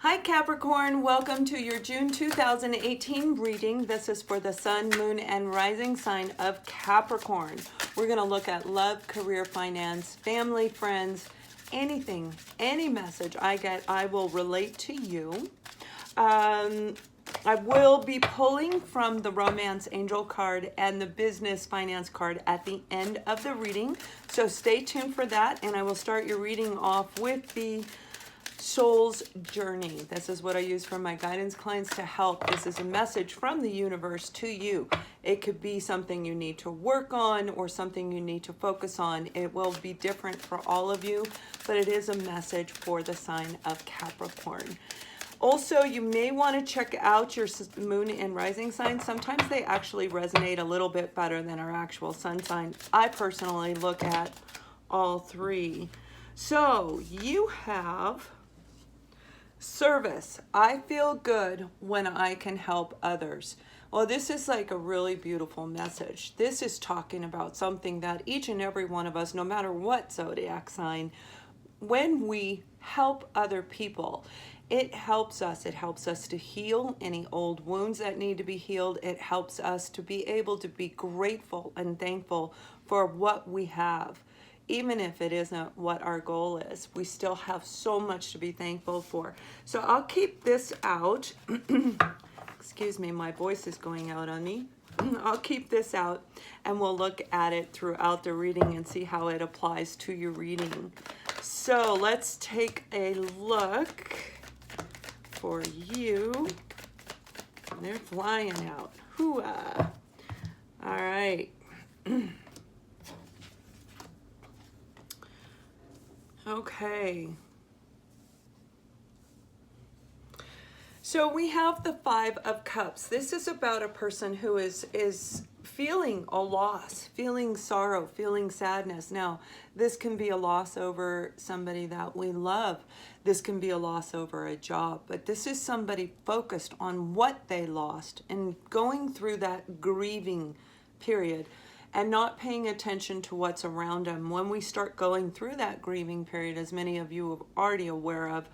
Hi Capricorn, welcome to your June 2018 reading. This is for the Sun, Moon, and Rising sign of Capricorn. We're going to look at love, career, finance, family, friends, anything, any message I get, I will relate to you. I will be pulling from the Romance Angel card and the Business Finance card at the end of the reading. So stay tuned for that, and I will start your reading off with the Soul's Journey. This is what I use for my guidance clients to help. This is a message from the universe to you. It could be something you need to work on or something you need to focus on. It will be different for all of you, but it is a message for the sign of Capricorn. Also, you may want to check out your moon and rising sign. Sometimes they actually resonate a little bit better than our actual sun sign. I personally look at all three. So you have service. I feel good when I can help others. Well, this is like a really beautiful message. This is talking about something that each and every one of us, no matter what zodiac sign, when we help other people, it helps us. It helps us to heal any old wounds that need to be healed. It helps us to be able to be grateful and thankful for what we have. Even if it isn't what our goal is, we still have so much to be thankful for. So I'll keep this out. Excuse me, my voice is going out on me. I'll keep this out and we'll look at it throughout the reading and see how it applies to your reading. So let's take a look for you. They're flying out. Hoo-ah. All right. Okay. So we have the Five of Cups. This is about a person who is feeling a loss, feeling sorrow, feeling sadness. Now, this can be a loss over somebody that we love. This can be a loss over a job, but this is somebody focused on what they lost and going through that grieving period and not paying attention to what's around them. When we start going through that grieving period, as many of you are already aware of,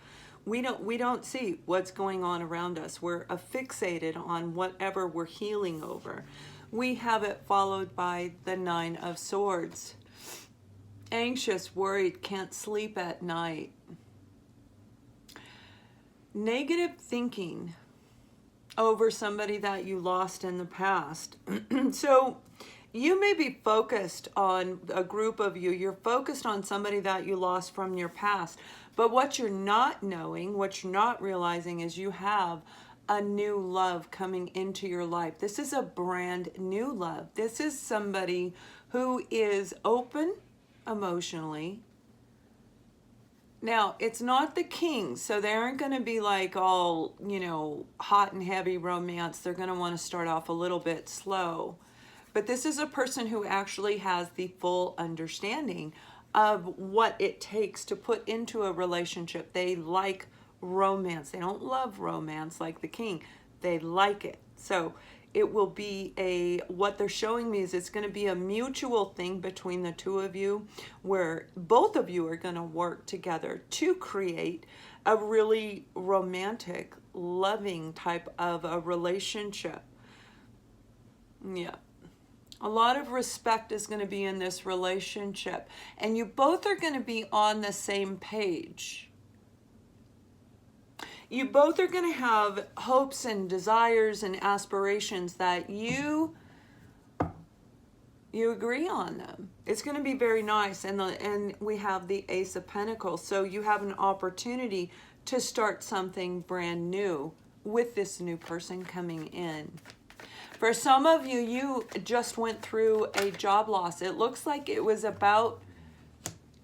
we don't see what's going on around us. We're fixated on whatever we're healing over. We have it followed by the Nine of Swords. Anxious, worried, can't sleep at night. Negative thinking over somebody that you lost in the past. So you may be focused on a group of you. You're focused on somebody that you lost from your past. But what you're not knowing, what you're not realizing is you have a new love coming into your life. This is a brand new love. This is somebody who is open emotionally. Now, it's not the king, so they aren't going to be like all, hot and heavy romance. They're going to want to start off a little bit slow. But this is a person who actually has the full understanding of what it takes to put into a relationship. They like romance. They don't love romance like the king. They like it. So it will be what they're showing me is it's going to be a mutual thing between the two of you where both of you are going to work together to create a really romantic, loving type of a relationship. Yeah. A lot of respect is going to be in this relationship, and you both are going to be on the same page. You both are going to have hopes and desires and aspirations that you agree on them. It's going to be very nice, and we have the Ace of Pentacles, so you have an opportunity to start something brand new with this new person coming in. For some of you, you just went through a job loss. It looks like it was about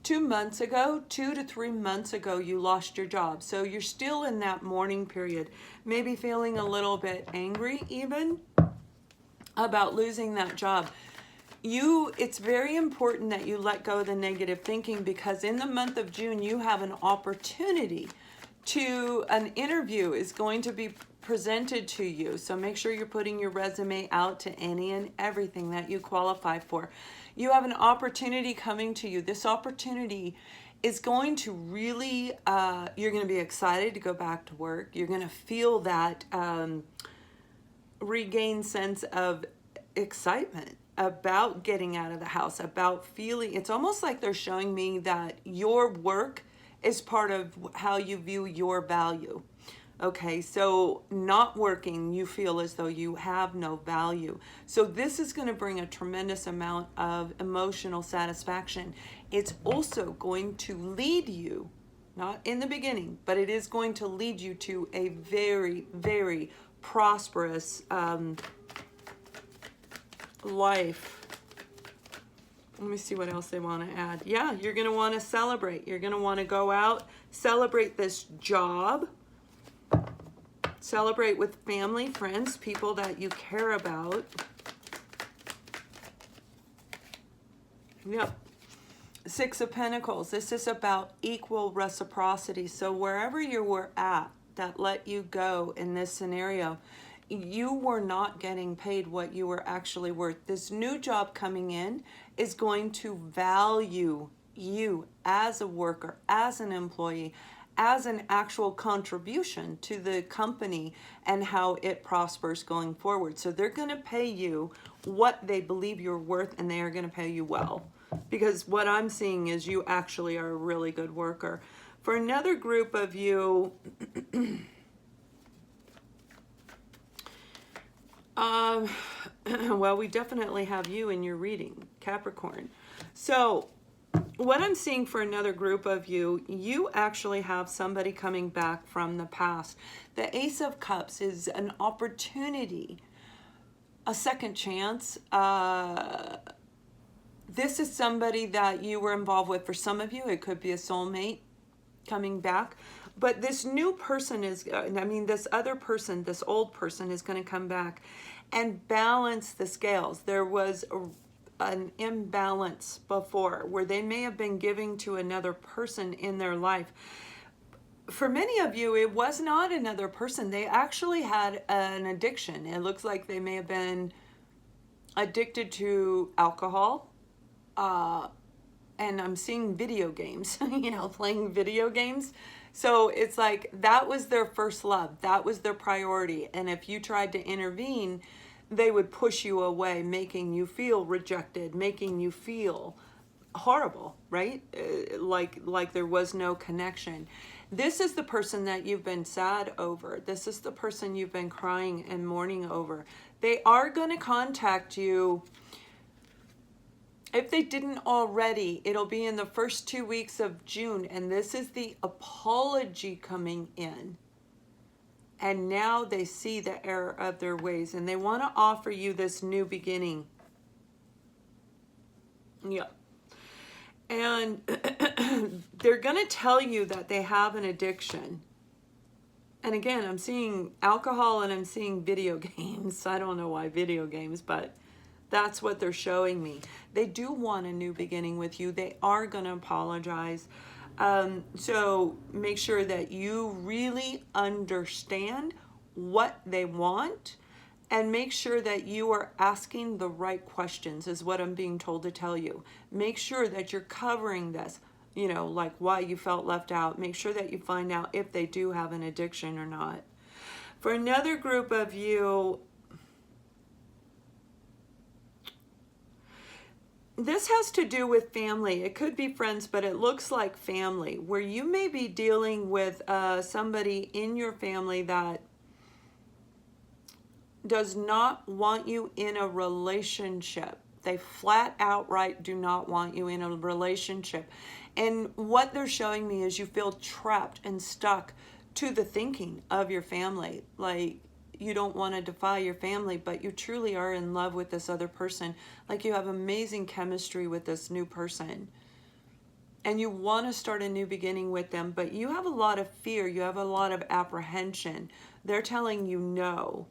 2 months ago, 2 to 3 months ago, you lost your job. So you're still in that mourning period, maybe feeling a little bit angry even about losing that job. It's very important that you let go of the negative thinking, because in the month of June, you have an opportunity an interview is going to be presented to you. So make sure you're putting your resume out to any and everything that you qualify for. You have an opportunity coming to you. This opportunity is going to really, you're going to be excited to go back to work. You're going to feel that regained sense of excitement about getting out of the house, about feeling, it's almost like they're showing me that your work is part of how you view your value. Okay, so not working, you feel as though you have no value. So this is going to bring a tremendous amount of emotional satisfaction. It's also going to lead you, not in the beginning, but it is going to lead you to a very, very prosperous life. Let me see what else they want to add. Yeah, you're going to want to celebrate. You're going to want to go out, celebrate this job. Celebrate with family, friends, people that you care about. Yep. Six of Pentacles. This is about equal reciprocity. So wherever you were at that let you go in this scenario, you were not getting paid what you were actually worth. This new job coming in is going to value you as a worker, as an employee, as an actual contribution to the company and how it prospers going forward. So they're going to pay you what they believe you're worth, and they are going to pay you well. Because what I'm seeing is you actually are a really good worker. For another group of you, well, we definitely have you in your reading, Capricorn. So what I'm seeing for another group of you, you actually have somebody coming back from the past. The Ace of Cups is an opportunity, a second chance. This is somebody that you were involved with. For some of you, it could be a soulmate coming back. But this new person is, this other person, this old person is going to come back and balance the scales. There was an imbalance before where they may have been giving to another person in their life. For many of you, it was not another person. They actually had an addiction. It looks like they may have been addicted to alcohol. And I'm seeing video games, playing video games. So it's like that was their first love. That was their priority. And if you tried to intervene, they would push you away, making you feel rejected, making you feel horrible, right? Like there was no connection. This is the person that you've been sad over. This is the person you've been crying and mourning over. They are going to contact you. If they didn't already, it'll be in the first 2 weeks of June. And this is the apology coming in. And now they see the error of their ways. And they want to offer you this new beginning. Yeah. And they're going to tell you that they have an addiction. And again, I'm seeing alcohol and I'm seeing video games. I don't know why video games, but that's what they're showing me. They do want a new beginning with you. They are going to apologize. So make sure that you really understand what they want, and make sure that you are asking the right questions is what I'm being told to tell you. Make sure that you're covering this, like why you felt left out. Make sure that you find out if they do have an addiction or not. For another group of you, this has to do with family. It could be friends, but it looks like family, where you may be dealing with somebody in your family that does not want you in a relationship. They flat outright do not want you in a relationship. And what they're showing me is you feel trapped and stuck to the thinking of your family. Like, you don't want to defy your family, but you truly are in love with this other person. Like, you have amazing chemistry with this new person. And you want to start a new beginning with them, but you have a lot of fear. You have a lot of apprehension. They're telling you no.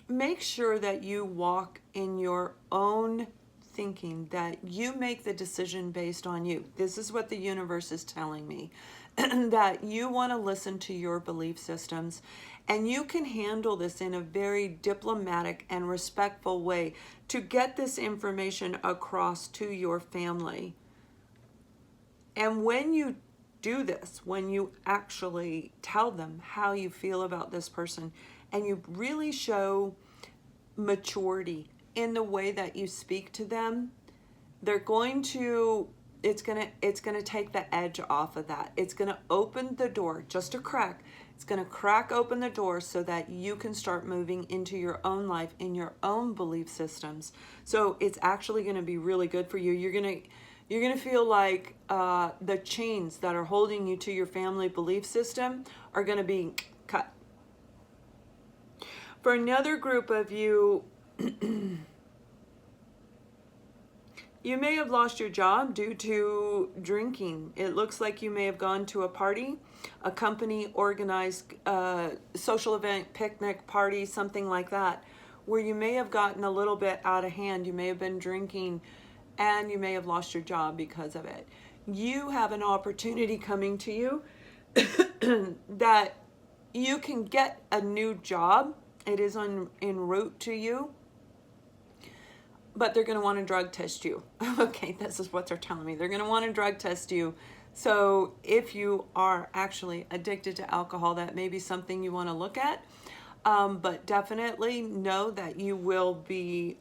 Make sure that you walk in your own thinking that you make the decision based on you. This is what the universe is telling me. That you want to listen to your belief systems, and you can handle this in a very diplomatic and respectful way to get this information across to your family. And when you do this, when you actually tell them how you feel about this person, and you really show maturity in the way that you speak to them, they're going to, it's gonna take the edge off of that. It's gonna open the door, just a crack. It's gonna crack open the door so that you can start moving into your own life, in your own belief systems. So it's actually gonna be really good for you. You're gonna feel like the chains that are holding you to your family belief system are gonna be cut. For another group of you, you may have lost your job due to drinking. It looks like you may have gone to a party, a company organized social event, picnic, party, something like that, where you may have gotten a little bit out of hand. You may have been drinking and you may have lost your job because of it. You have an opportunity coming to you that you can get a new job. It is en route to you, but they're going to want to drug test you. Okay, this is what they're telling me. They're going to want to drug test you. So if you are actually addicted to alcohol, that may be something you want to look at. But definitely know that you will be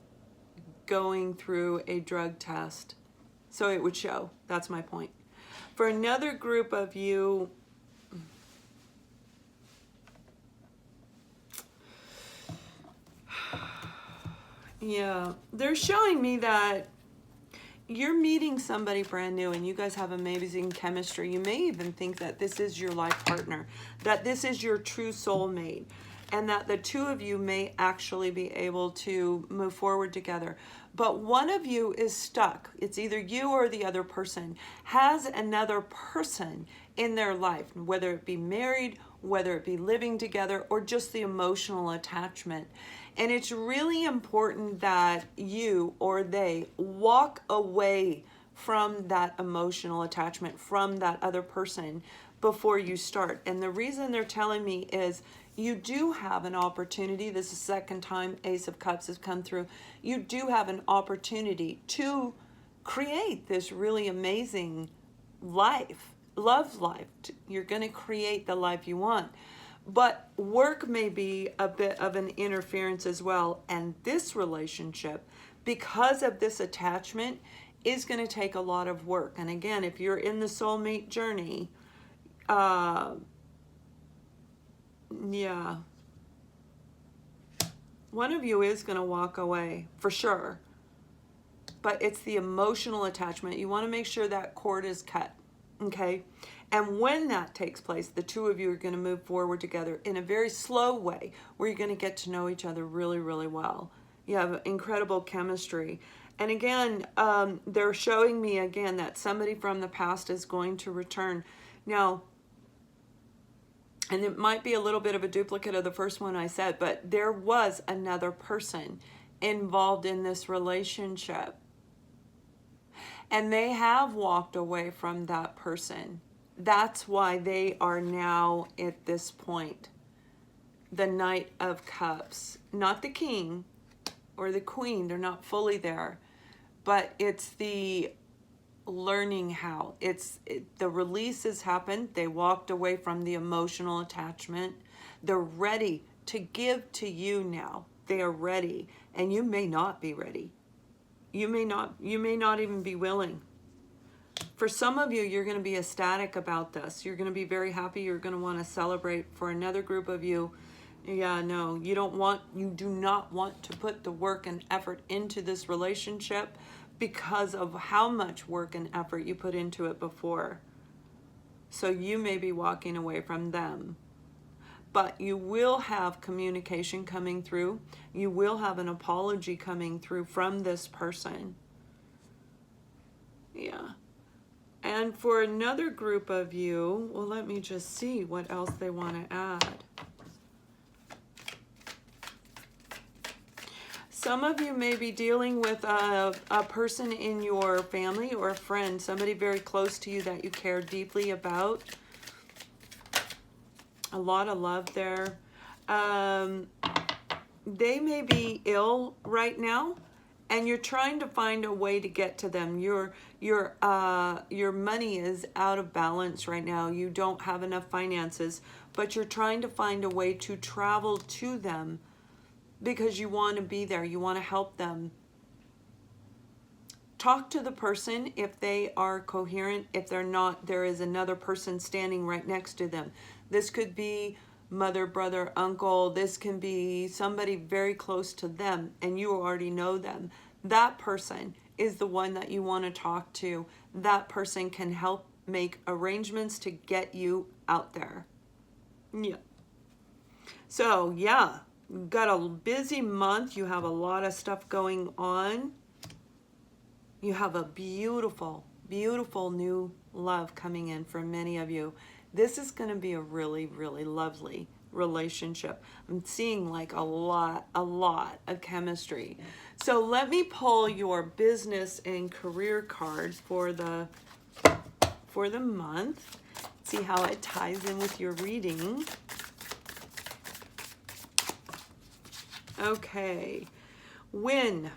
going through a drug test. So it would show. That's my point. For another group of you, yeah, they're showing me that you're meeting somebody brand new and you guys have amazing chemistry. You may even think that this is your life partner, that this is your true soulmate, and that the two of you may actually be able to move forward together. But one of you is stuck. It's either you or the other person has another person in their life, whether it be married, whether it be living together, or just the emotional attachment. And it's really important that you or they walk away from that emotional attachment, from that other person, before you start. And the reason they're telling me is you do have an opportunity. This is the second time Ace of Cups has come through. You do have an opportunity to create this really amazing life, love life. You're going to create the life you want. But work may be a bit of an interference as well. And this relationship, because of this attachment, is going to take a lot of work. And again, if you're in the soulmate journey, yeah, one of you is going to walk away for sure. But it's the emotional attachment. You want to make sure that cord is cut. Okay? And when that takes place, the two of you are going to move forward together in a very slow way where you're going to get to know each other really, really well. You have incredible chemistry. And again, they're showing me again that somebody from the past is going to return. Now, and it might be a little bit of a duplicate of the first one I said, but there was another person involved in this relationship. And they have walked away from that person. That's why they are now at this point. The Knight of Cups. Not the King or the Queen. They're not fully there. But it's the learning how. The release has happened. They walked away from the emotional attachment. They're ready to give to you now. They are ready. And you may not be ready. You may not even be willing. For some of you, you're going to be ecstatic about this. You're going to be very happy. You're going to want to celebrate. For another group of you, yeah, no, you do not want to put the work and effort into this relationship because of how much work and effort you put into it before. So you may be walking away from them. But you will have communication coming through. You will have an apology coming through from this person. Yeah. And for another group of you, well, let me just see what else they want to add. some of you may be dealing with a person in your family or a friend, somebody very close to you that you care deeply about. A lot of love there. They may be ill right now, and you're trying to find a way to get to them. Your money is out of balance right now. You don't have enough finances, but you're trying to find a way to travel to them because you want to be there. You want to help them. Talk to the person if they are coherent. If they're not, there is another person standing right next to them. This could be mother, brother, uncle. This can be somebody very close to them, and you already know them. That person is the one that you want to talk to. That person can help make arrangements to get you out there. Yeah. So, yeah, got a busy month. You have a lot of stuff going on. You have a beautiful, beautiful new love coming in for many of you. This is going to be a really, really lovely relationship. I'm seeing like a lot of chemistry. So let me pull your business and career card for the month. See how it ties in with your reading. Okay. When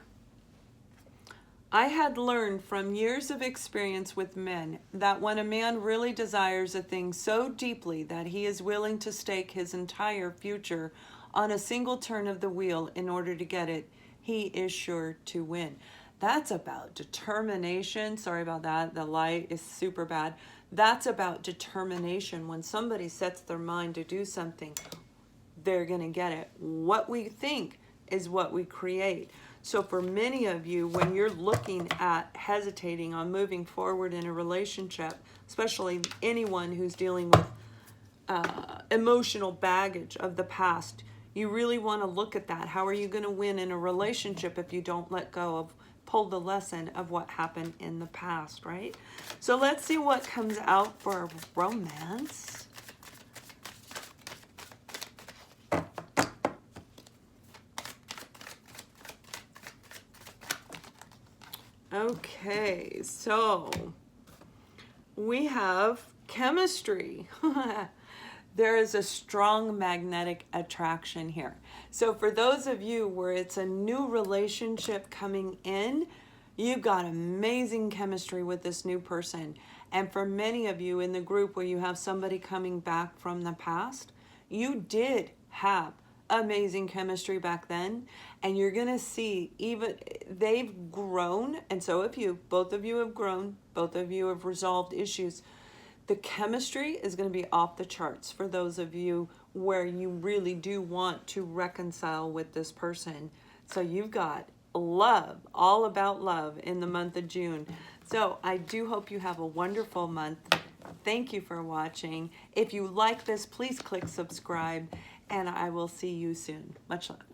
I had learned from years of experience with men that when a man really desires a thing so deeply that he is willing to stake his entire future on a single turn of the wheel in order to get it, he is sure to win. That's about determination. Sorry about that. The light is super bad. That's about determination. When somebody sets their mind to do something, they're going to get it. What we think is what we create. So for many of you, when you're looking at hesitating on moving forward in a relationship, especially anyone who's dealing with emotional baggage of the past, you really want to look at that. How are you going to win in a relationship if you don't let go of, pull the lesson of what happened in the past, right? So let's see what comes out for romance. Okay, so we have chemistry. There is a strong magnetic attraction here. So for those of you where it's a new relationship coming in, you've got amazing chemistry with this new person. And for many of you in the group where you have somebody coming back from the past, you did have amazing chemistry back then, and you're gonna see even they've grown, and so have you. Both of you have grown, both of you have resolved issues. The chemistry is going to be off the charts for those of you where you really do want to reconcile with this person. So you've got love, all about love in the month of June. So I do hope you have a wonderful month. Thank you for watching. If you like this, please click subscribe, and I will see you soon. Much love.